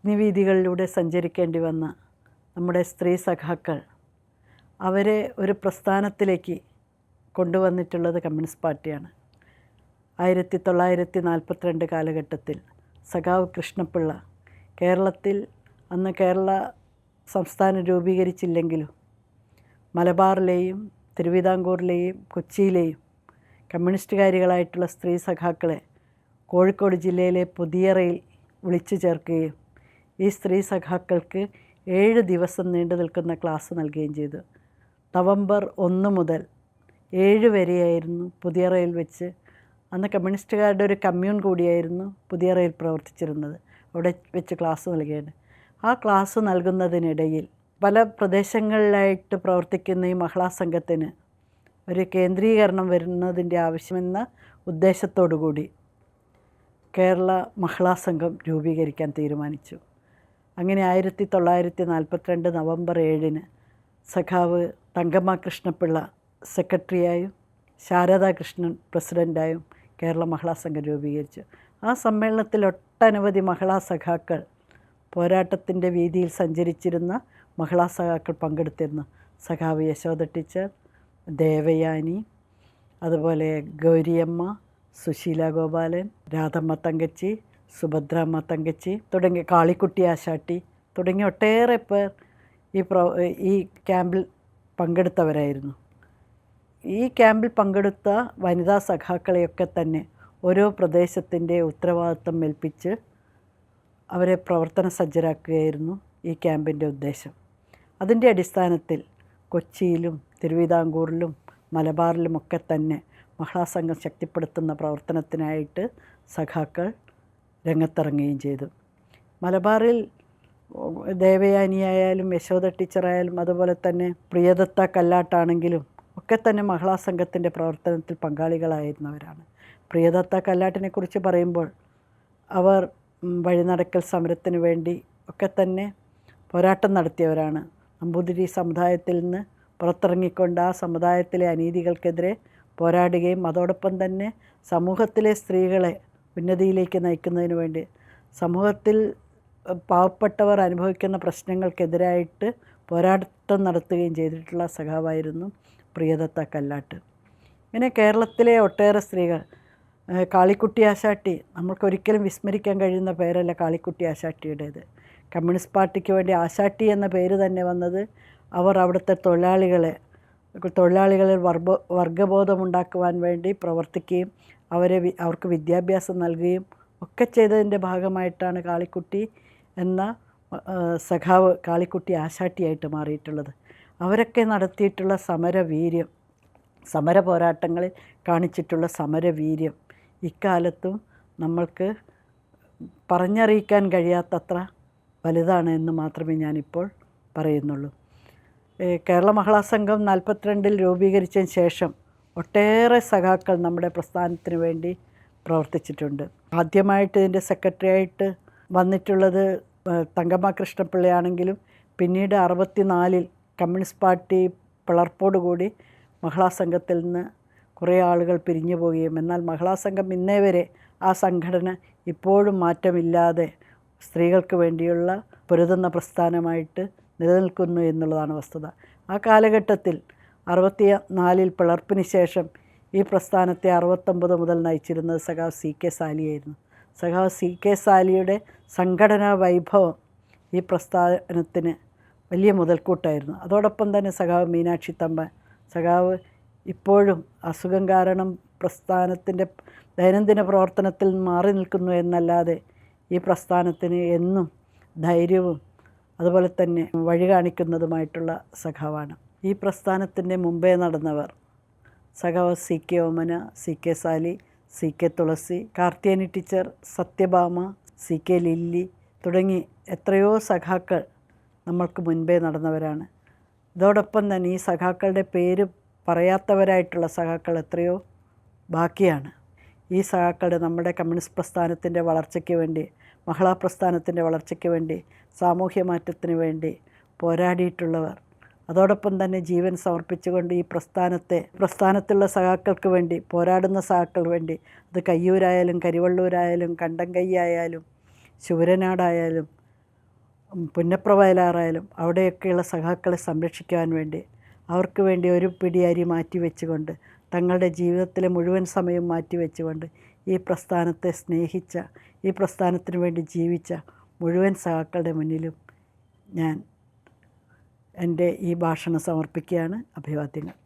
അഗ്നിവീഥികളിലൂടെ സഞ്ചരിക്കേണ്ടി വന്ന നമ്മുടെ സ്ത്രീ സഖാക്കൾ അവരെ ഒരു പ്രസ്ഥാനത്തിലേക്ക് കൊണ്ടുവന്നിട്ടുള്ളത് കമ്മ്യൂണിസ്റ്റ് പാർട്ടിയാണ്. 1942 കാലഘട്ടത്തിൽ സഖാവ് കൃഷ്ണപിള്ള കേരളത്തിൽ, അന്ന് കേരള സംസ്ഥാനം രൂപീകരിച്ചില്ലെങ്കിലും മലബാറിലെയും തിരുവിതാംകൂറിലെയും കൊച്ചിയിലെയും കമ്മ്യൂണിസ്റ്റുകാരികളായിട്ടുള്ള സ്ത്രീ സഖാക്കളെ കോഴിക്കോട് ജില്ലയിലെ പുതിയറയിൽ വിളിച്ചു ചേർക്കുകയും ഈ സ്ത്രീ സഖാക്കൾക്ക് 7 ദിവസം നീണ്ടു നിൽക്കുന്ന ക്ലാസ് നൽകുകയും ചെയ്തു. നവംബർ 1 മുതൽ 7 വരെയായിരുന്നു പുതിയറയിൽ വെച്ച്. അന്ന് കമ്മ്യൂണിസ്റ്റുകാരുടെ ഒരു കമ്മ്യൂൺ കൂടിയായിരുന്നു പുതിയറയിൽ പ്രവർത്തിച്ചിരുന്നത്. അവിടെ വെച്ച് ക്ലാസ് നൽകിയത്. ആ ക്ലാസ് നൽകുന്നതിനിടയിൽ പല പ്രദേശങ്ങളിലായിട്ട് പ്രവർത്തിക്കുന്ന ഈ മഹിളാ സംഘത്തിന് ഒരു കേന്ദ്രീകരണം വരുന്നതിൻ്റെ ആവശ്യമെന്ന ഉദ്ദേശത്തോടു കൂടി കേരള മഹിളാ സംഘം രൂപീകരിക്കാൻ തീരുമാനിച്ചു. അങ്ങനെ 1942 നവംബർ 7 സഖാവ് തങ്കമ്മ കൃഷ്ണപിള്ള സെക്രട്ടറിയായും ശാരദാ കൃഷ്ണൻ പ്രസിഡൻ്റായും കേരള മഹിളാ സംഘം രൂപീകരിച്ചു. ആ സമ്മേളനത്തിൽ ഒട്ടനവധി മഹിളാ സഖാക്കൾ, പോരാട്ടത്തിൻ്റെ വീതിയിൽ സഞ്ചരിച്ചിരുന്ന മഹിളാ സഖാക്കൾ പങ്കെടുത്തിരുന്നു. സഖാവ് യശോദ ടീച്ചർ, ദേവയാനി, അതുപോലെ ഗൗരിയമ്മ, സുശീല ഗോപാലൻ, രാധമ്മ തങ്കച്ചി, സുഭദ്രാമ്മ തങ്കച്ചി തുടങ്ങിയ കാളിക്കുട്ടി ആശാട്ടി തുടങ്ങിയ ഒട്ടേറെ പേർ ഈ ക്യാമ്പിൽ പങ്കെടുത്തവരായിരുന്നു. ഈ ക്യാമ്പിൽ പങ്കെടുത്ത വനിതാ സഖാക്കളെയൊക്കെ തന്നെ ഓരോ പ്രദേശത്തിൻ്റെ ഉത്തരവാദിത്വം ഏൽപ്പിച്ച് അവരെ പ്രവർത്തന സജ്ജരാക്കുകയായിരുന്നു ഈ ക്യാമ്പിൻ്റെ ഉദ്ദേശം. അതിൻ്റെ അടിസ്ഥാനത്തിൽ കൊച്ചിയിലും തിരുവിതാംകൂറിലും മലബാറിലുമൊക്കെ തന്നെ മഹിളാ സംഘം ശക്തിപ്പെടുത്തുന്ന പ്രവർത്തനത്തിനായിട്ട് സഖാക്കൾ രംഗത്തിറങ്ങുകയും ചെയ്തു. മലബാറിൽ ദേവയാനിയായാലും യശോദ ടീച്ചറായാലും അതുപോലെ തന്നെ പ്രിയദത്ത കല്ലാട്ടാണെങ്കിലും ഒക്കെ തന്നെ മഹിളാ സംഘത്തിൻ്റെ പ്രവർത്തനത്തിൽ പങ്കാളികളായിരുന്നവരാണ്. പ്രിയദത്ത കല്ലാട്ടിനെക്കുറിച്ച് പറയുമ്പോൾ അവർ വഴിനടക്കൽ സമരത്തിന് വേണ്ടി ഒക്കെ തന്നെ പോരാട്ടം നടത്തിയവരാണ്. നമ്പൂതിരി സമുദായത്തിൽ നിന്ന് പുറത്തിറങ്ങിക്കൊണ്ട് ആ സമുദായത്തിലെ അനീതികൾക്കെതിരെ പോരാടുകയും അതോടൊപ്പം തന്നെ സമൂഹത്തിലെ സ്ത്രീകളെ ഉന്നതിയിലേക്ക് നയിക്കുന്നതിന് വേണ്ടി സമൂഹത്തിൽ പാവപ്പെട്ടവർ അനുഭവിക്കുന്ന പ്രശ്നങ്ങൾക്കെതിരായിട്ട് പോരാട്ടം നടത്തുകയും ചെയ്തിട്ടുള്ള സഖാവായിരുന്നു പ്രിയദത്ത കല്ലാട്ട്. ഇങ്ങനെ കേരളത്തിലെ ഒട്ടേറെ സ്ത്രീകൾ, കാളിക്കുട്ടി ആശാട്ടി, നമ്മൾക്കൊരിക്കലും വിസ്മരിക്കാൻ കഴിയുന്ന പേരല്ല കാളിക്കുട്ടി ആശാട്ടിയുടേത്. കമ്മ്യൂണിസ്റ്റ് പാർട്ടിക്ക് വേണ്ടി ആശാട്ടി എന്ന പേര് തന്നെ വന്നത് അവർ അവിടുത്തെ തൊഴിലാളികളിൽ വർഗബോധമുണ്ടാക്കുവാൻ വേണ്ടി പ്രവർത്തിക്കുകയും അവർക്ക് വിദ്യാഭ്യാസം നൽകുകയും ഒക്കെ ചെയ്തതിൻ്റെ ഭാഗമായിട്ടാണ് കാളിക്കുട്ടി എന്ന സഖാവ് കാളിക്കുട്ടി ആശാട്ടിയായിട്ട് മാറിയിട്ടുള്ളത്. അവരൊക്കെ നടത്തിയിട്ടുള്ള സമരവീര്യം, സമര പോരാട്ടങ്ങളിൽ കാണിച്ചിട്ടുള്ള സമരവീര്യം ഇക്കാലത്തും നമ്മൾക്ക് പറഞ്ഞറിയിക്കാൻ കഴിയാത്തത്ര വലുതാണ് എന്ന് മാത്രമേ ഞാനിപ്പോൾ പറയുന്നുള്ളൂ. കേരള മഹിളാ സംഘം 42 രൂപീകരിച്ചതിന് ശേഷം ഒട്ടേറെ സഖാക്കൾ നമ്മുടെ പ്രസ്ഥാനത്തിന് വേണ്ടി പ്രവർത്തിച്ചിട്ടുണ്ട്. ആദ്യമായിട്ട് ഇതിൻ്റെ സെക്രട്ടറിയായിട്ട് വന്നിട്ടുള്ളത് തങ്കമ്മ കൃഷ്ണപിള്ളയാണെങ്കിലും പിന്നീട് 64 കമ്മ്യൂണിസ്റ്റ് പാർട്ടി പിളർപ്പോടുകൂടി മഹിളാ സംഘത്തിൽ നിന്ന് കുറേ ആളുകൾ പിരിഞ്ഞു പോവുകയും, എന്നാൽ മഹിളാ സംഘം ഇന്നേ വരെ ആ സംഘടന ഇപ്പോഴും മാറ്റമില്ലാതെ സ്ത്രീകൾക്ക് വേണ്ടിയുള്ള പൊരുതുന്ന പ്രസ്ഥാനമായിട്ട് നിലനിൽക്കുന്നു എന്നുള്ളതാണ് വസ്തുത. ആ കാലഘട്ടത്തിൽ 64 പിളർപ്പിന് ശേഷം ഈ പ്രസ്ഥാനത്തെ 69 മുതൽ നയിച്ചിരുന്നത് സഖാവ് സി കെ സാലിയായിരുന്നു. സഖാവ് സി കെ സാലിയുടെ സംഘടനാ വൈഭവം ഈ പ്രസ്ഥാനത്തിന് വലിയ മുതൽക്കൂട്ടായിരുന്നു. അതോടൊപ്പം തന്നെ സഖാവ് മീനാക്ഷി തമ്പാൻ, സഖാവ് ഇപ്പോഴും അസുഖം കാരണം പ്രസ്ഥാനത്തിൻ്റെ ദൈനംദിന പ്രവർത്തനത്തിൽ മാറി നിൽക്കുന്നു എന്നല്ലാതെ ഈ പ്രസ്ഥാനത്തിന് എന്നും ധൈര്യവും അതുപോലെ തന്നെ വഴി കാണിക്കുന്നതുമായിട്ടുള്ള സഖാവാണ്. ഈ പ്രസ്ഥാനത്തിൻ്റെ മുമ്പേ നടന്നവർ സഖാവ് C K Omana, C K Sali, C K Thulasi, Karthiyani teacher, Sathyabhama, C K Lilly തുടങ്ങി എത്രയോ സഖാക്കൾ നമ്മൾക്ക് മുൻപേ നടന്നവരാണ്. ഇതോടൊപ്പം തന്നെ ഈ സഖാക്കളുടെ പേര് പറയാത്തവരായിട്ടുള്ള സഖാക്കൾ എത്രയോ ബാക്കിയാണ്. ഈ സഖാക്കളുടെ നമ്മുടെ കമ്മ്യൂണിസ്റ്റ് പ്രസ്ഥാനത്തിൻ്റെ വളർച്ചയ്ക്ക് വേണ്ടി, മഹിളാ പ്രസ്ഥാനത്തിൻ്റെ വളർച്ചയ്ക്ക് വേണ്ടി, സാമൂഹ്യ മാറ്റത്തിന് വേണ്ടി പോരാടിയിട്ടുള്ളവർ, അതോടൊപ്പം തന്നെ ജീവൻ സമർപ്പിച്ചുകൊണ്ട് ഈ പ്രസ്ഥാനത്തുള്ള സഖാക്കൾക്ക് വേണ്ടി പോരാടുന്ന സഖാക്കൾക്ക് വേണ്ടി, അത് കയ്യൂരായാലും കരിവള്ളൂരായാലും കണ്ടംകൈ ആയാലും ശൂരനാടായാലും പുന്നപ്ര വയലാറായാലും അവിടെയൊക്കെയുള്ള സഖാക്കളെ സംരക്ഷിക്കാൻ വേണ്ടി അവർക്ക് വേണ്ടി ഒരു പിടി അരി മാറ്റി വെച്ചുകൊണ്ട് തങ്ങളുടെ ജീവിതത്തിലെ മുഴുവൻ സമയം മാറ്റി വെച്ചുകൊണ്ട് ഈ പ്രസ്ഥാനത്തെ സ്നേഹിച്ച, ഈ പ്രസ്ഥാനത്തിന് വേണ്ടി ജീവിച്ച മുഴുവൻ സഖാക്കളുടെ മുന്നിലും ഞാൻ എൻ്റെ ഈ ഭാഷണം സമർപ്പിക്കുകയാണ്. അഭിവാദ്യങ്ങൾ.